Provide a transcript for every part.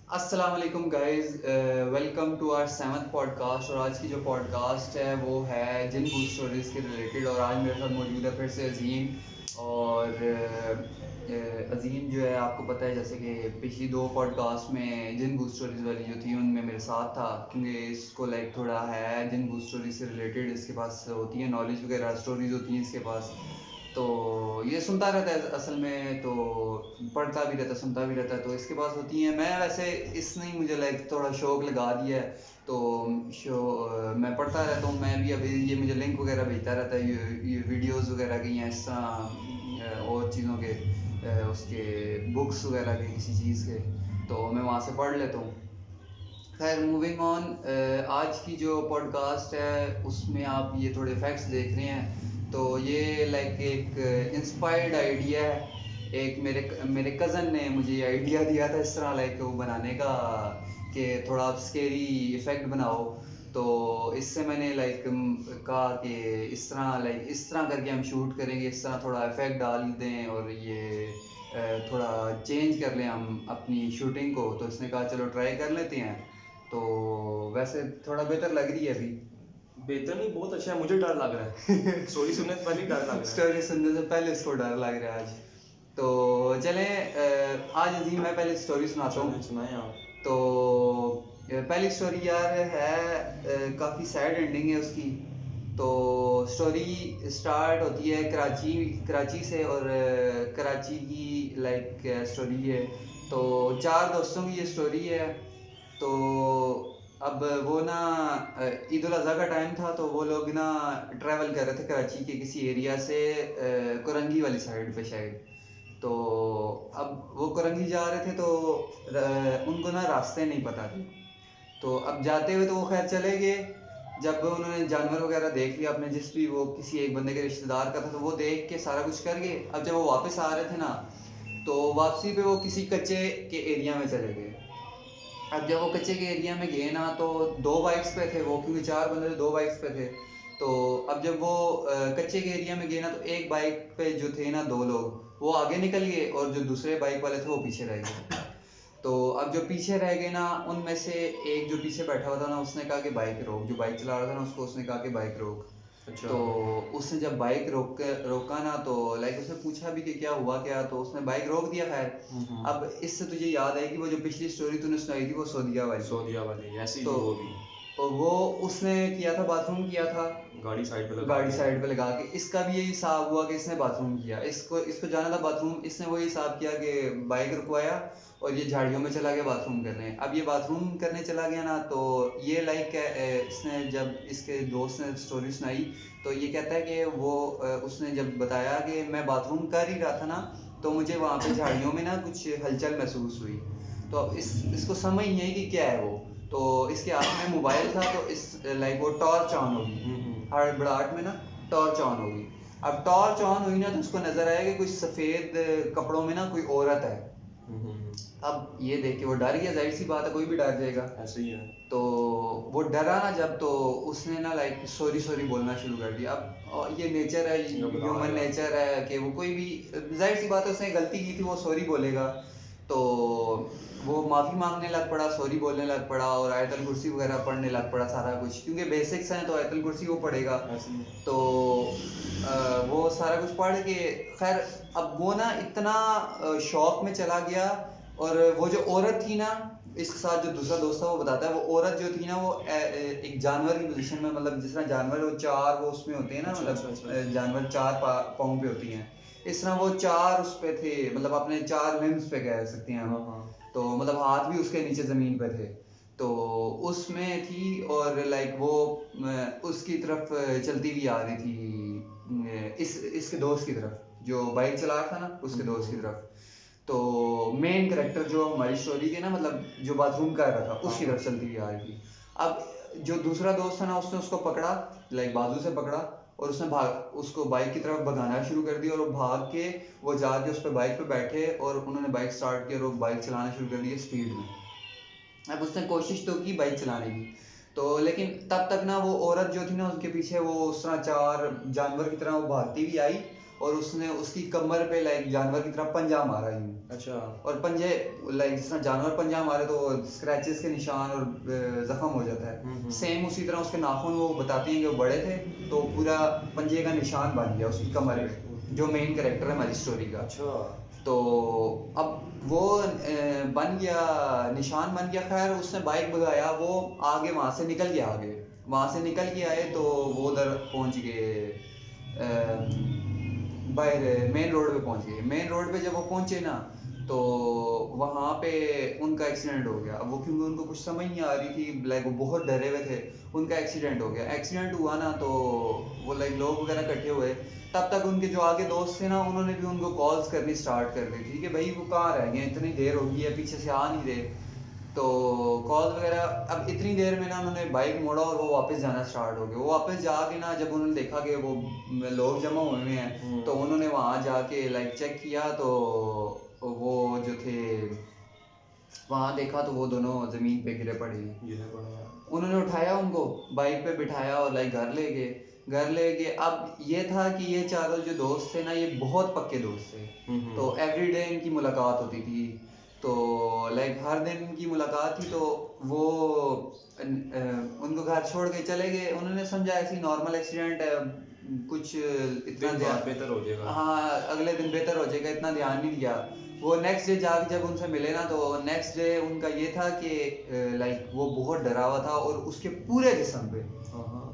अस्सलाम वालेकुम guys, welcome to our seventh podcast. और आज की जो पॉडकास्ट है वो है जिन बूस्ट स्टोरीज़ के रिलेटेड। और आज मेरे साथ मौजूद है फिर से अजीम। और अजीम जो है, आपको पता है जैसे कि पिछली दो पॉडकास्ट में जिन बूस्ट स्टोरीज़ वाली जो थी उनमें मेरे साथ था, क्योंकि इसको लाइक थोड़ा है जिन बूस्ट स्टोरीज से रिलेटेड, इसके पास होती है नॉलेज वगैरह, स्टोरीज होती हैं इसके पास। तो ये सुनता रहता है असल में, तो पढ़ता भी रहता है, सुनता भी रहता है, तो इसके पास होती हैं। मैं वैसे इसने ही मुझे लाइक थोड़ा शौक लगा दिया है, तो मैं पढ़ता रहता हूँ। मैं भी अभी ये मुझे लिंक वगैरह भेजता रहता है, ये वीडियोज़ वगैरह की हैं इस तरह और चीज़ों के, उसके बुक्स वगैरह के किसी चीज़ के, तो मैं वहाँ से पढ़ लेता हूँ। खैर, मूविंग ऑन, आज की जो पॉडकास्ट है उसमें आप ये थोड़े फैक्ट्स देख रहे हैं। तो ये लाइक एक इंस्पायर्ड आइडिया है। एक मेरे कज़न ने मुझे ये आइडिया दिया था इस तरह लाइक वो बनाने का, कि थोड़ा आप स्केरी इफ़ेक्ट बनाओ। तो इससे मैंने लाइक कहा कि इस तरह करके हम शूट करेंगे, इस तरह थोड़ा इफ़ेक्ट डाल दें और ये थोड़ा चेंज कर लें हम अपनी शूटिंग को। तो इसने कहा चलो ट्राई कर लेते हैं। तो वैसे थोड़ा बेहतर लग रही है अभी। बेहतर नहीं, बहुत अच्छा है। मुझे डर लग रहा है स्टोरी सुनने से पहले ही डर लग रहा है। स्टोरी सुनने से पहले इसको डर लग रहा है आज। तो चलें, आज अजीम मैं पहले स्टोरी सुनाता हूँ। सुनाए आप। तो पहली स्टोरी यार है, काफ़ी सैड एंडिंग है उसकी। तो स्टोरी स्टार्ट होती है कराची से। और कराची की लाइक स्टोरी है। तो चार दोस्तों की ये स्टोरी है। तो अब वो ना, ईद उल अज़हा का टाइम था, तो वो लोग ना ट्रैवल कर रहे थे कराची के किसी एरिया से कोरंगी वाली साइड पे शायद। तो अब वो कोरंगी जा रहे थे, तो उनको ना रास्ते नहीं पता थे। तो अब जाते हुए तो वो खैर चले गए। जब उन्होंने जानवर वगैरह देख लिया अपने, जिस भी वो किसी एक बंदे के रिश्तेदार का था, तो वो देख के सारा कुछ कर गए। अब जब वो वापस आ रहे थे ना, तो वापसी पे वो किसी कच्चे के एरिया में चले गए। अब जब वो कच्चे के एरिया में गए ना, तो दो बाइक्स पे थे वो, क्योंकि चार बंदे थे, दो बाइक्स पे थे। तो अब जब वो कच्चे के एरिया में गए ना, तो एक बाइक पे जो थे ना दो लोग, वो आगे निकल गए और जो दूसरे बाइक वाले थे वो पीछे रह गए। तो अब जो पीछे रह गए ना, उनमें से एक जो पीछे बैठा हुआ था ना, उसने कहा कि बाइक रोक। जो बाइक चला रहा था ना, उसको उसने कहा कि बाइक रोक। अच्छा। तो उसने जब बाइक रोका ना, तो लाइक उसने पूछा भी कि क्या हुआ क्या, तो उसने बाइक रोक दिया। खैर, अब इससे तुझे याद है कि वो जो पिछली स्टोरी तूने सुनाई थी वो सोदिया वाली, सऊदीया वाली ऐसी तो थी वो भी। वो उसने किया था, बाथरूम किया था गाड़ी साइड पे लगा गाड़ी के। साइड पे लगा के। इसका भी यही हिसाब हुआ कि इसने बाथरूम किया, इसको जाना था बाथरूम, इसने वही हिसाब किया कि बाइक रुकवाया और ये झाड़ियों में चला गया बाथरूम करने। अब ये बाथरूम करने चला गया ना, तो ये लाइक इसने जब इसके दोस्त ने स्टोरी सुनाई, तो ये कहता है कि वो उसने जब बताया कि मैं बाथरूम कर ही रहा था ना, तो मुझे वहाँ पे झाड़ियों में ना कुछ हलचल महसूस हुई। तो अब इसको समझ नहीं आई कि क्या है वो। तो इसके हाथ में मोबाइल था, तो इस लाइक वो टॉर्च ऑन होगी हड़बड़ाहट में ना, टॉर्च ऑन होगी। अब टॉर्च ऑन हुई ना, तो उसको नजर आया कि कुछ सफेद कपड़ों में ना कोई औरत है। अब ये देख के वो डर गया, जाहिर सी बात है, कोई भी डर जाएगा। ऐसे ही है। तो वो डरा ना जब, तो उसने ना लाइक सॉरी सॉरी बोलना शुरू कर दिया। अब ये नेचर है, ह्यूमन नेचर है कि वो कोई भी, जाहिर सी बात है, उसने गलती की थी, वो सॉरी बोलेगा। तो वो माफ़ी मांगने लग पड़ा, सॉरी बोलने लग पड़ा और आयतल कुर्सी वगैरह पढ़ने लग पड़ा सारा कुछ, क्योंकि बेसिक्स हैं तो आयतल कुर्सी वो पढ़ेगा। तो वो सारा कुछ पढ़ के, खैर, अब वो ना इतना शौक में चला गया। और वो जो औरत थी ना, इसके साथ जो दूसरा दोस्त था, वो बताता है, वो औरत जो थी ना, वो एक जानवर की पोजीशन में, मतलब जिस तरह जानवर वो चार वो उसमें होते हैं ना, मतलब जानवर चार पाँव पे होती हैं, इस तरह वो चार उस पे थे, मतलब अपने चार लिम्स पे कह सकते हैं हम। तो मतलब हाथ भी उसके नीचे ज़मीन पे थे। तो उसमें थी, और लाइक वो उसकी तरफ चलती हुई आ रही थी, इसके दोस्त की तरफ, जो बाइक चला रहा था ना, उसके दोस्त की तरफ। तो मेन करेक्टर जो हमारी स्टोरी के ना, मतलब जो बाथरूम कर रहा था, उसकी तरफ चलती हुई आ रही थी। अब जो दूसरा दोस्त था ना, उसने उसको पकड़ा, लाइक बाजू से पकड़ा, और उसने उसको बाइक की तरफ भगाना शुरू कर दिया। और वो भाग के वो जाके उस पर बाइक पे बैठे, और उन्होंने बाइक स्टार्ट की और वो बाइक चलाना शुरू कर दिया स्पीड में। अब उसने कोशिश तो की बाइक चलाने की, तो लेकिन तब तक ना वो औरत जो थी ना, उसके पीछे वो उस तरह चार जानवर की तरह वो भागती भी आई, और उसने उसकी कमर पे लाइक जानवर की तरह पंजा मारा यूं। अच्छा। और पंजे लाइक जिस तरह जानवर पंजा मारे तो स्क्रैचेस के निशान और जख्म हो जाता है, सेम उसी तरह उसके नाखून वो बताते हैं कि वो बड़े थे तो पूरा पंजे का निशान बन गया उसकी कमर पे, जो मेन कैरेक्टर है हमारी स्टोरी का। अच्छा। तो अब वो बन गया, निशान बन गया। खैर उसने बाइक भगाया, वो आगे वहाँ से निकल गया, आगे वहाँ से निकल के आए तो वो उधर पहुँच गए, बाहर मेन रोड पे पहुँच गए। मेन रोड पे जब वो पहुँचे ना तो वहाँ पे उनका एक्सीडेंट हो गया। अब वो क्योंकि उनको कुछ समझ नहीं आ रही थी, लाइक वो बहुत डरे हुए थे, उनका एक्सीडेंट हो गया। एक्सीडेंट हुआ ना तो वो लाइक लोग वगैरह इकट्ठे हुए, तब तक उनके जो आगे दोस्त थे ना उन्होंने भी उनको कॉल्स करनी स्टार्ट कर दी थी कि भाई वो कहाँ रह गए, इतनी देर हो गई है, पीछे से आ नहीं रहे। तो कॉल वगैरह, अब इतनी देर में ना उन्होंने बाइक मोड़ा और वो वापस जाना स्टार्ट हो गए। वो वापस जाके ना जब उन्होंने देखा कि वो लोग जमा हुए हुए हैं तो उन्होंने वहाँ जाके लाइक चेक किया तो वो जो थे वहाँ देखा तो वो दोनों ज़मीन पे गिरे पड़े हैं। उन्होंने उठाया, उनको बाइक पे बिठाया और लाइक घर ले गए। घर ले गए। अब ये था कि ये चारों जो दोस्त थे ना ये बहुत पक्के दोस्त थे, तो एवरीडे इनकी मुलाकात होती थी। तो लाइक हर दिन इनकी मुलाकात थी। तो वो उनको घर छोड़ के चले गए। उन्होंने समझा ऐसी नॉर्मल एक्सीडेंट है, कुछ इतना ध्यान, बेहतर हो जाएगा। हाँ अगले दिन बेहतर हो जाएगा, इतना ध्यान नहीं दिया। वो नेक्स्ट डे जाके जब उनसे मिले ना तो नेक्स्ट डे उनका ये था कि लाइक वो बहुत डरा हुआ था और उसके पूरे जिस्म पे,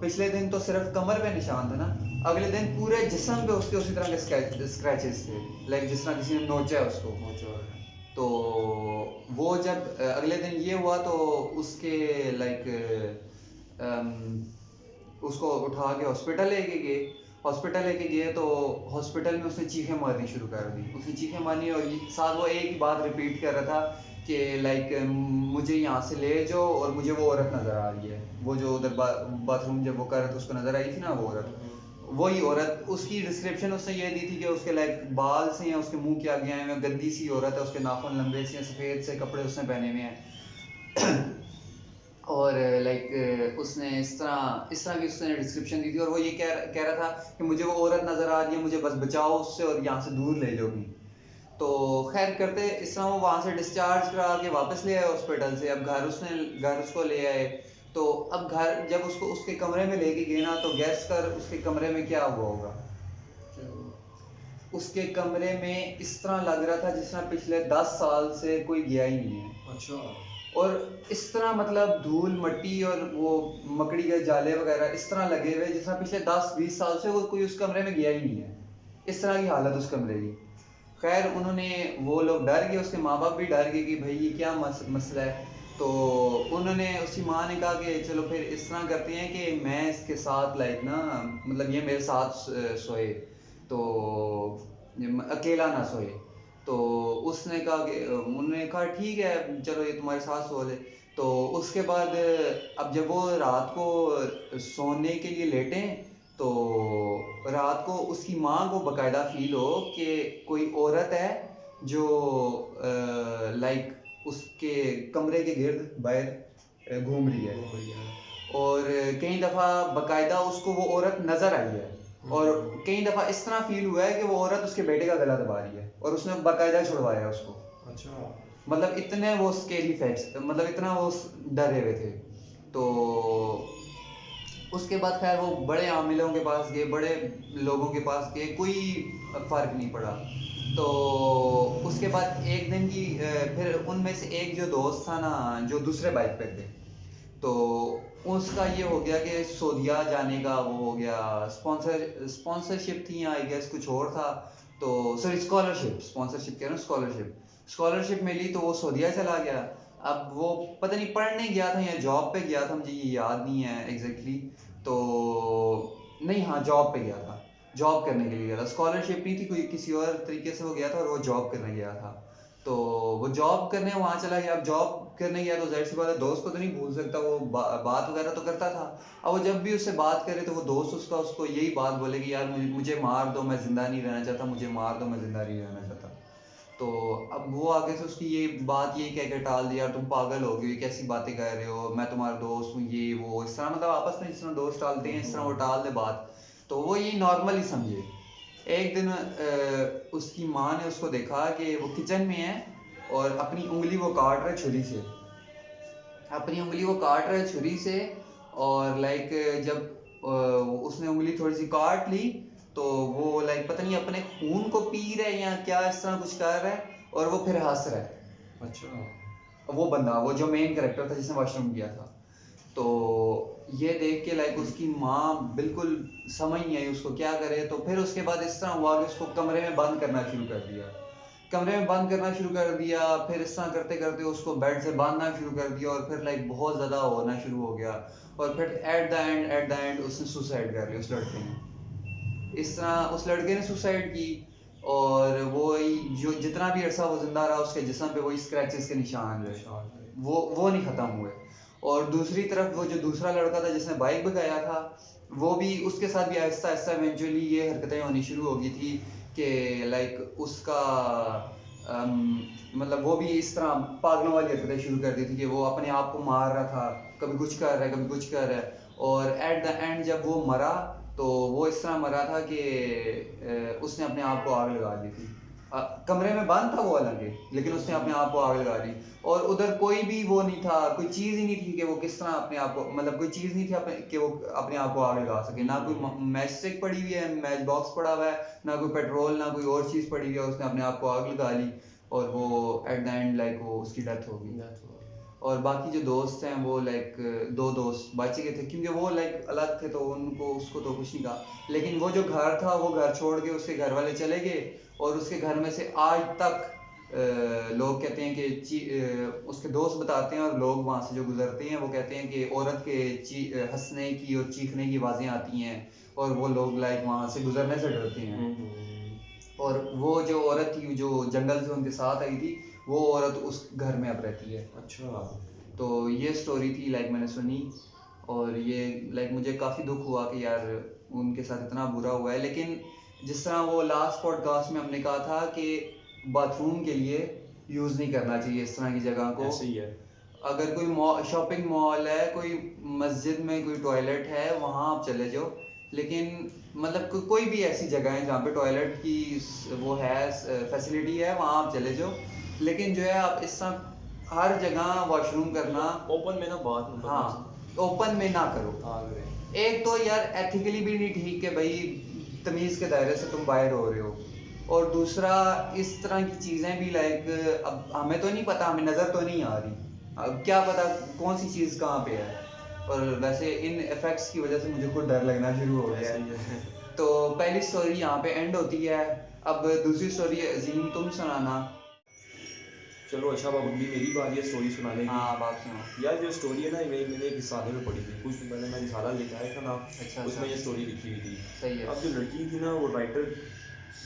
पिछले दिन तो सिर्फ कमर पे निशान था ना, अगले दिन पूरे जिस्म पे उसके उसी तरह के स्क्रैचेस थे, लाइक जिस तरह किसी ने नोचा है उसको। तो वो जब अगले दिन ये हुआ तो उसके लाइक उसको उठा के हॉस्पिटल लेके गए। हॉस्पिटल लेके गए तो हॉस्पिटल में उसने चीखें मारनी शुरू कर दी। उसने चीखें मारनी और साथ वो एक ही बात रिपीट कर रहा था कि लाइक मुझे यहाँ से ले जाओ और मुझे वो औरत नज़र आ रही है। वो जो उधर बाथरूम जब वो कर रहा था उसको नज़र आई थी ना वो औरत, वही औरत। उसकी डिस्क्रिप्शन उसने ये दी थी कि उसके लाइक बाल से हैं, उसके मुंह के आगे आए हुए, गंदी सी औरत है, उसके नाखून लंबे से हैं, सफ़ेद से कपड़े उसने पहने हुए हैं। और लाइक उसने इस तरह की उसने डिस्क्रिप्शन दी थी और वो ये कह रहा था कि मुझे वो औरत नज़र आ रही है, मुझे बस बचाओ उससे और यहाँ से दूर ले जाओ कहीं। तो खैर करते इस तरह वो वहाँ से डिस्चार्ज करा के वापस ले आए हॉस्पिटल से। अब घर उसको ले आए। तो अब घर जब उसको उसके कमरे में लेके गए ना तो गैस कर उसके कमरे में क्या हुआ होगा। उसके कमरे में इस तरह लग रहा था जिस तरह पिछले 10 साल से कोई गया ही नहीं है। अच्छा। और इस तरह मतलब धूल मट्टी और वो मकड़ी के जाले वगैरह इस तरह लगे हुए जिस तरह पिछले 10-20 साल से वो कोई उस कमरे में गया ही नहीं है। इस तरह की हालत उस कमरे की। खैर उन्होंने, वो लोग डर गए, उसके माँ बाप भी डर गए कि भाई ये क्या मसला है। तो उन्होंने, उसकी माँ ने कहा कि चलो फिर इस तरह करते हैं कि मैं इसके साथ लाइक ना, मतलब ये मेरे साथ सोए, तो अकेला ना सोए। तो उसने कहा कि उन्होंने कहा ठीक है चलो ये तुम्हारे साथ सो ले। तो उसके बाद अब जब वो रात को सोने के लिए लेटे तो रात को उसकी माँ को बकायदा फील हो कि कोई औरत है जो लाइक उसके कमरे के गिर्द बाहर घूम रही है। और कई दफ़ा बकायदा उसको वो औरत नज़र आई है। और कई दफ़ा इस तरह फील हुआ है कि वो औरत उसके बेटे का गला दबा रही है और उसने बकायदा छुड़वाया उसको। अच्छा। मतलब इतने वो स्केरी फैक्ट्स, मतलब इतना वो डरे हुए थे। तो उसके बाद खैर वो बड़े आमिलों के पास गए, बड़े लोगों के पास गए, कोई फ़र्क नहीं पड़ा। तो उसके बाद एक दिन की फिर उनमें से एक जो दोस्त था ना जो दूसरे बाइक पे थे, तो उसका ये हो गया कि सऊदीया जाने का वो हो गया, स्पॉन्सरशिप थी आई गेस, कुछ और था। तो सॉरी स्कॉलरशिप, स्पॉन्सरशिप कह रहा हूँ, स्कॉलरशिप मिली तो वो सऊदीया चला गया। अब वो पता नहीं पढ़ने गया था या जॉब पे गया था, मुझे ये याद नहीं है एग्जैक्टली। तो नहीं, हाँ जॉब पे गया था, जॉब करने के लिए गया था। स्कॉलरशिप नहीं थी, कोई किसी और तरीके से वो गया था और वो जॉब करने गया था। तो वो जॉब करने वहाँ चला गया। अब जॉब करने गया तो जाहिर सी बात है दोस्त को तो नहीं भूल सकता, वो बात वगैरह तो करता था। अब वो जब भी उससे बात करे तो वो दोस्त उसको यही बात बोले कि यार मुझे मार दो, मैं जिंदा नहीं रहना चाहता, मुझे मार दो, मैं जिंदा नहीं रहना चाहता। तो अब वो आगे से उसकी ये बात ये कह के टाल दिया, तुम पागल हो गए, कैसी बातें कर रहे हो, मैं तुम्हारा दोस्त हूँ, ये वो, इस तरह मतलब आपस में जिस तरह दोस्त टालते हैं इस तरह वो टाल दे बात। तो वो ये नॉर्मल ही समझे। एक दिन उसकी माँ ने उसको देखा कि वो किचन में है और अपनी उंगली वो काट रहा है छुरी से, अपनी उंगली वो काट रहा है छुरी से। और लाइक जब उसने उंगली थोड़ी सी काट ली तो वो लाइक पता नहीं अपने खून को पी रहा है या क्या इस तरह कुछ कर रहा है, और वो फिर हंस रहा है। अच्छा। वो बंदा, वो जो मेन कैरेक्टर था जिसने वॉशरूम किया था, तो ये देख के लाइक उसकी माँ बिल्कुल समझ नहीं आई उसको क्या करे। तो फिर उसके बाद इस तरह हुआ कि उसको कमरे में बंद करना शुरू कर दिया, कमरे में बंद करना शुरू कर दिया। फिर इस तरह करते करते उसको बेड से बांधना शुरू कर दिया और फिर लाइक बहुत ज़्यादा होना शुरू हो गया। और फिर एट द एंड उसने सुसाइड कर लिया, उस लड़के ने। इस तरह उस लड़के ने सुसाइड की, और वो जो जितना भी अरसा वो जिंदा रहा उसके जिस्म पे वही स्क्रैचेस के निशान रहे, वो नहीं ख़त्म हुए। और दूसरी तरफ वो जो दूसरा लड़का था जिसने बाइक भगाया था, वो भी उसके साथ भी आहिस्ता आहिस्ता इवेंचुअली ये हरकतें होनी शुरू हो गई थी कि लाइक उसका मतलब वो भी इस तरह पागलों वाली हरकतें शुरू कर दी थी कि वो अपने आप को मार रहा था, कभी कुछ कर रहा है कभी कुछ कर रहा है। और एट द एंड जब वो मरा तो वो इस तरह मरा था कि उसने अपने आप को आग लगा दी थी। कमरे में बंद था वो हालांकि, लेकिन उसने अपने आप को आग लगा दी। और उधर कोई भी वो नहीं था, कोई चीज़ ही नहीं थी कि वो किस तरह अपने आप को, मतलब कोई चीज़ नहीं थी कि वो अपने आप को आग लगा सके। ना कोई मैच स्टिक पड़ी हुई है, मैच बॉक्स पड़ा हुआ है, ना कोई पेट्रोल, ना कोई और चीज़ पड़ी हुई है। उसने अपने आप को आग लगा ली और वो एट द एंड लाइक वो उसकी डेथ हो गई। और बाकी जो दोस्त हैं वो लाइक दो दोस्त बच गए थे क्योंकि वो लाइक अलग थे, तो उनको उसको तो कुछ नहीं कहा। लेकिन वो जो घर था वो घर छोड़ के उसके घर वाले चले गए, और उसके घर में से आज तक लोग कहते हैं कि उसके दोस्त बताते हैं और लोग वहाँ से जो गुजरते हैं वो कहते हैं कि औरत के हंसने की और चीखने की आवाज़ें आती हैं, और वो लोग लाइक वहाँ से गुजरने से डरते हैं। और वो जो औरत थी जो जंगल से उनके साथ आई थी, वो औरत उस घर में अब रहती है। अच्छा। तो ये स्टोरी थी लाइक मैंने सुनी, और ये लाइक मुझे काफ़ी दुख हुआ कि यार उनके साथ इतना बुरा हुआ है। लेकिन जिस तरह वो लास्ट पॉडकास्ट में हमने कहा था कि बाथरूम के लिए यूज़ नहीं करना चाहिए इस तरह की जगह को। ऐसे ही है। अगर कोई मॉल, शॉपिंग मॉल है, कोई मस्जिद में कोई टॉयलेट है, वहाँ आप चले जाओ। लेकिन मतलब कोई भी ऐसी जगह है जहाँ पे टॉयलेट की वो है, फैसिलिटी है, वहाँ आप चले जाओ। लेकिन जो है आप इस तरह हर जगह वॉशरूम करना, ओपन में ना बात नहीं करना हाँ ओपन में ना करो। चाहिए। एक तो यार एथिकली भी नहीं ठीक है भाई, तमीज़ के दायरे से तुम बाहर हो रहे हो। और दूसरा इस तरह की चीज़ें भी लाइक अब हमें तो नहीं पता, हमें नज़र तो नहीं आ रही, अब क्या पता कौन सी चीज़ कहाँ पे है। और वैसे इन इफ़ेक्ट्स की वजह से मुझे खुद डर लगना शुरू हो गया ऐसे है। ही है। तो पहली स्टोरी यहाँ पे एंड होती है। अब दूसरी स्टोरी अजीम तुम सुनाना। चलो अच्छा, अब अगली मेरी बारी है स्टोरी सुनाने की। हाँ बात सुनो। यार जो स्टोरी है ना, मैंने एक रिसाले में पढ़ी थी कुछ दिन पहले। मैं रिसाला लेके आया था ना, अच्छा उसमें अच्छा। ये स्टोरी लिखी हुई थी। सही है। अब जो लड़की थी ना, वो राइटर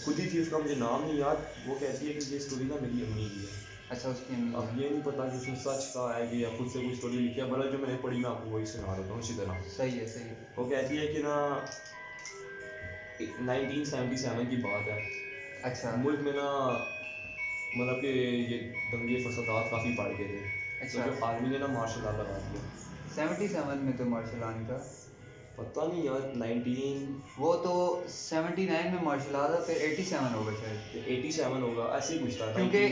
खुद ही थी, उसका मुझे नाम नहीं याद। वो कहती है कि ये स्टोरी ना मेरी अम्मी की है। अच्छा उसकी अम्मी अब है। ये नहीं पता कि उसने सच कहा है कि या खुद से कोई स्टोरी लिखी है। बहरहाल जो मैंने पढ़ी मैं आपको वही सुना देता हूँ इसी तरह। सही है सही है। वो कहती है कि ना 1977 की बात है। अच्छा मुल्क में ना मतलब कि ये दंगे फसादात काफ़ी बढ़ गए थे। तो अच्छा। जो आर्मी ने ना मार्शल लॉ लगा दिया। 77 में तो मार्शल आर्ट था। पता नहीं यार 19 वो तो 79 में मार्शल आर्ट था, फिर 87 होगा शायद। 87 होगा, ऐसे ही कुछ था। क्योंकि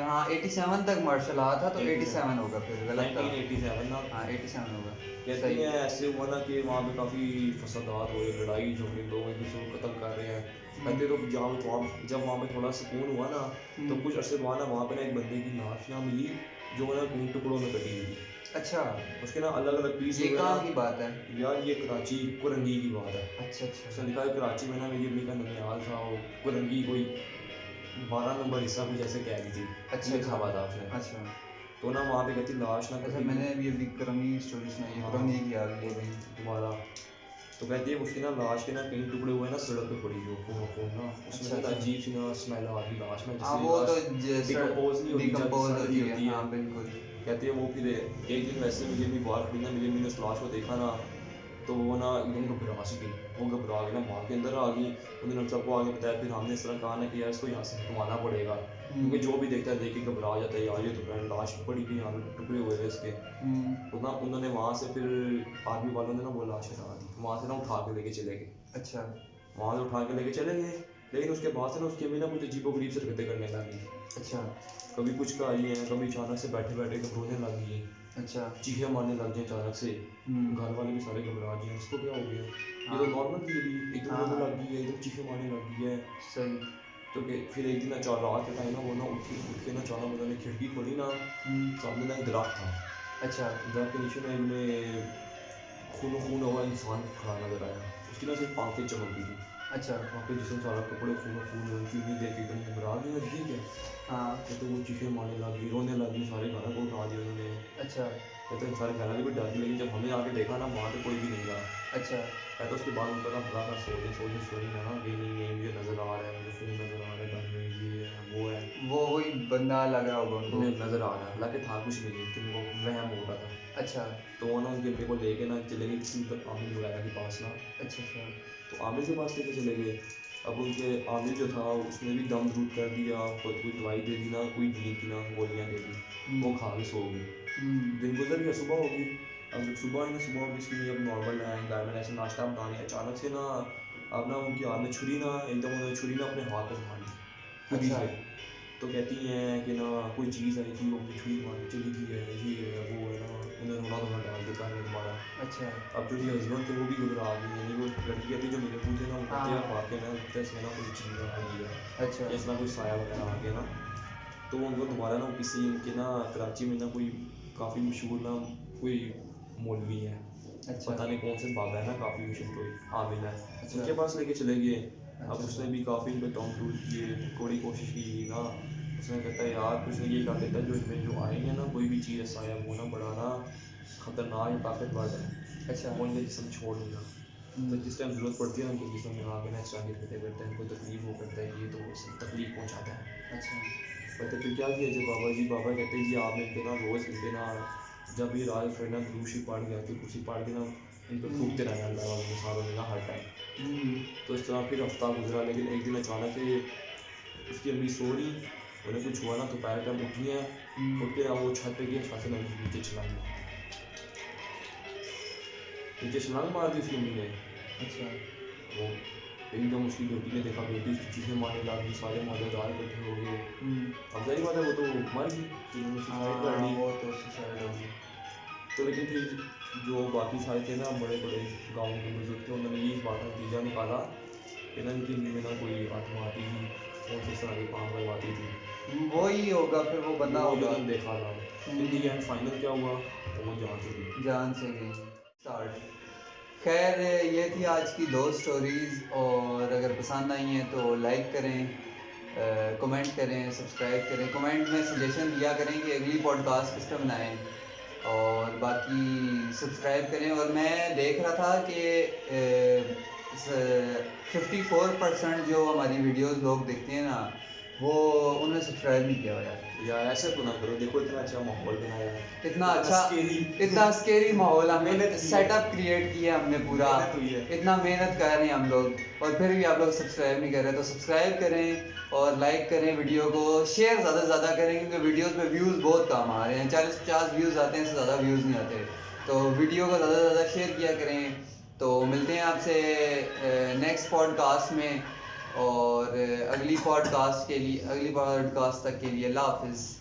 हाँ 87 तक मार्शल आर्ट था, तो 87 होगा, फिर गलत था। 1987 ना। हाँ 87 होगा। कहती सही हैं है। ऐसे हुआ ना कि वहाँ पे काफ़ी फसादात हो रहे, लड़ाई झगड़े, लोग एक दूसरे को कत्ल कर रहे हैं। कहते तो जब वहाँ पे थोड़ा सुकून हुआ ना, तो कुछ अरसे बाद ना वहाँ पे ना एक बंदे की लाश ना मिली, जो ना 3 टुकड़ों में कटी हुई थी। अच्छा उसके ना अलग अलग पीस ये हुए ना। कहाँ की बात है? यार ये कराची कुरंगी की बात है। अच्छा उसने अच्छा लिखा है कराची में ना मेरी अम्मी का ननिहाल था, वो कुरंगी कोई 12 नंबर हिस्सा कुछ ऐसे कह रही थी। अच्छा लिखा हुआ था उसने। अच्छा। तो ना वहाँ पे कहती लाश ना अच्छा कटी। मैंने अभी कुरंगी स्टोरी सुनाई है, हाँ, कुरंगी की आ गई वो है। दोबारा। तो कहती है उसकी ना लाश के ना कई टुकड़े हुए ना सड़क पे पड़ी, जो खून खून ना उसमें अच्छा ना अच्छा। अजीब सी ना स्मेल आ रही लाश में, हाँ जैसे वो तो लाश डिकम्पोज नहीं होती, जब डिकम्पोज सड़ होती रही है, होती है। हाँ बिल्कुल। कहती है वो फिर एक दिन वैसे मुझे भी बाहर खड़ी ना, मेरी अम्मी ने उस लाश को देखा ना, तो वो ना एकदम घबरा सी गई। वो घबरा गई ना, भाग के अंदर आ गई। उन्होंने सबको आगे बताया। फिर हमने इस तरह कहा ना कि यार इसको यहाँ से हटवाना पड़ेगा, क्योंकि जो भी देखता है देख के घबरा जाता है, यार ये तो फ्रेंड लाश पड़ी थी यहाँ पे, टुकड़े हुए थे इसके। तो ना उन्होंने वहाँ से फिर आर्मी वालों ने ना वो लाश हटा दी, वहाँ से ना उठा के लेके चले गए। अच्छा वहाँ से उठा के लेके चले गए। लेकिन उसके बाद से ना उसकी अम्मी ना कुछ अजीबोगरीब से हरकतें करने लगी। अच्छा कभी कुछ खा रही हैं, कभी अचानक से बैठे बैठे एकदम रोने लग गई, अच्छा। चीखें मारने लग गई अचानक से। घर वाले भी सारे घबरा गए, इसको क्या हो गया, ये तो हाँ नॉर्मल थी अभी, एकदम हाँ रोने हाँ लग गई है, एकदम चीखें मारने लग गई है। सही। तो फिर एक दिन ना रात के टाइम ना वो ना उठ के ना अचानक उन्होंने खिड़की खोली ना, सामने ना एक दरख्त था। अच्छा दरख्त के नीचे ना उन्हें खून हुआ इंसान खड़ा नजर आया। उसकी ना सिर्फ आंखें चमक रही थी, अच्छा। वहाँ पे जिसम सारा कपड़े खून उनकी उम्मीद देख के एकदम घबरा गई, ये क्या। हाँ तो वो चीखें मारने लगी, रोने लगी, सारे खाना को उठा दिया उन्होंने। अच्छा कहते हैं सारे घर वाले भी डर गए, लेकिन जब हमने आके देखा ना वहाँ पे कोई भी नहीं था। अच्छा। कहते उसके बाद उनका ना बुरा था, सोने ना ना कि नहीं मुझे नज़र आ रहा है, मुझे खून नज़र आ रहा है, घर में ये है वो है। वो वही बंदा लग रहा होगा उनको। उन्हें नज़र आ रहा है, हालांकि था कुछ नहीं, लेकिन वो वहम हो रहा था। अच्छा तो वो ना उनके अम्मी को लेके ना चले गए किसी आमिर वगैरह के पास ना। अच्छा अच्छा। तो आमिर के पास लेके चले गए। अब उनके आमिर जो था उसने भी दम द्रूद कर दिया, कोई दवाई दे दी ना, कोई नींद की ना गोलियाँ दे दी, वो खा के सो गई। दिन गुजर गया, सुबह होगी। अब जब सुबह आई ना, सुबह ऑब्वियसली नहीं, अब नॉर्मल है, घर में ऐसे नाश्ता बना लिया, अचानक से ना अब ना उनके हाथ में छुरी ना, एकदम उन्होंने छुरी ना अपने हाथ में मारी खुद ही अच्छा से। तो कहती हैं कि ना कोई चीज़ आई थी, वो अपनी छुरी मार के चली गई है, ये है वो है ना, उन्हें रोना धोना डाल देता है तुम्हारा। अच्छा। अब जो ये हस्बैंड थे वो भी घबरा गए, यानी वो लड़की कहती जो मेरे मुँह थे ना वो कहते हाँ हैं वाकई ना लगता है इसमें ना कोई चीज़ आ गई है, अच्छा या इसमें कोई साया वगैरह आ गया ना। तो उनको दोबारा ना किसी इनके ना कराची में ना कोई काफ़ी मशहूर ना कोई मौलवी है, अच्छा पता नहीं कौन से बाबा है ना, काफ़ी मशहूर कोई आमिल है, अच्छा उनके पास लेके चले गए। अब अच्छा उसने भी काफ़ी इन पर टोंट टूट किए, बड़ी कोशिश की ना। उसने कहता है यार, उसने ये कहा कहता है जो इसमें जो आएंगे ना कोई भी चीज़ ऐसा है वो ना बड़ा ना खतरनाक या ताकतवर है, अच्छा। वो इनका जिसम छोड़ देगा। तो जिस टाइम ज़रूरत पड़ती है ना उनके जिसम में आके ना इस तरह की हरकतें करते हैं, कोई तकलीफ वो करता है, ये तो तकलीफ पहुँचाता है। अच्छा कहते फिर क्या किया जाए बाबा जी। बाबा कहते हैं जी आप इनके ना रोज़ इनके ना जब भी रात फिर ना दूसरी पढ़ के आती कुर्सी पढ़ के ना इन पर थूकते रहना अल्लाह वाले सारों में ना हर टाइम। तो इस तरह फिर हफ्ता गुजरा, लेकिन एक दिन अचानक से उसकी अम्मी सो रही, उन्हें कुछ हुआ ना, तो पैर टाइम उठी हैं, उठ के वो छत पे गई, छत से नीचे छलांग मारी, नीचे छलांग मार दी उसकी अम्मी ने। अच्छा वो एकदम उसकी बेटी ने देखा, बेटी उसकी चीखें मारने लगी, सारे मोहल्लेदार इकट्ठे हो गए। अब जाहिर बात है वो तो मर गई, फिर उन्होंने सुसाइड कर ली। वो तो सुसाइड होगी। तो लेकिन फिर जो बाकी सारे थे ना बड़े बड़े गाँव के बुजुर्ग थे, उन्होंने ये इस बात का नतीजा निकाला कि ना इनकी अम्मी में ना कोई आत्मा आती थी और किस तरह के काम करवाती थी, वही होगा फिर वो बंदा वो होगा। उन्होंने देखा था। इन दी एंड फाइनल क्या हुआ, तो वो जान से गई। जान से गई। स्टार्ट। खैर ये थी आज की दो स्टोरीज़, और अगर पसंद आई हैं तो लाइक करें, कमेंट करें, सब्सक्राइब करें, कमेंट में सजेशन दिया करें कि अगली पॉडकास्ट किस पर बनाएं, और बाकी सब्सक्राइब करें। और मैं देख रहा था कि 54% जो हमारी वीडियोस लोग देखते हैं ना, वो उन्होंने सब्सक्राइब नहीं किया हुआ यार। यार ऐसे तो ना करो, देखो इतना अच्छा माहौल बनाया है, इतना अच्छा स्केरी इतना स्केरी माहौल हमने मेहनत की है। सेटअप क्रिएट किया हमने पूरा, मेहनत हुई है। इतना मेहनत कर रहे हैं हम लोग, और फिर भी आप लोग सब्सक्राइब नहीं कर रहे। तो सब्सक्राइब करें और लाइक करें, वीडियो को शेयर ज़्यादा से ज़्यादा करें, क्योंकि वीडियोस में व्यूज़ बहुत कम आ रहे हैं, 40-50 व्यूज़ आते हैं, इससे ज़्यादा व्यूज़ नहीं आते। तो वीडियो को ज़्यादा से ज़्यादा शेयर किया करें। तो मिलते हैं आपसे नेक्स्ट पॉडकास्ट में, और अगली पॉडकास्ट तक के लिए अल्लाह हाफिज़।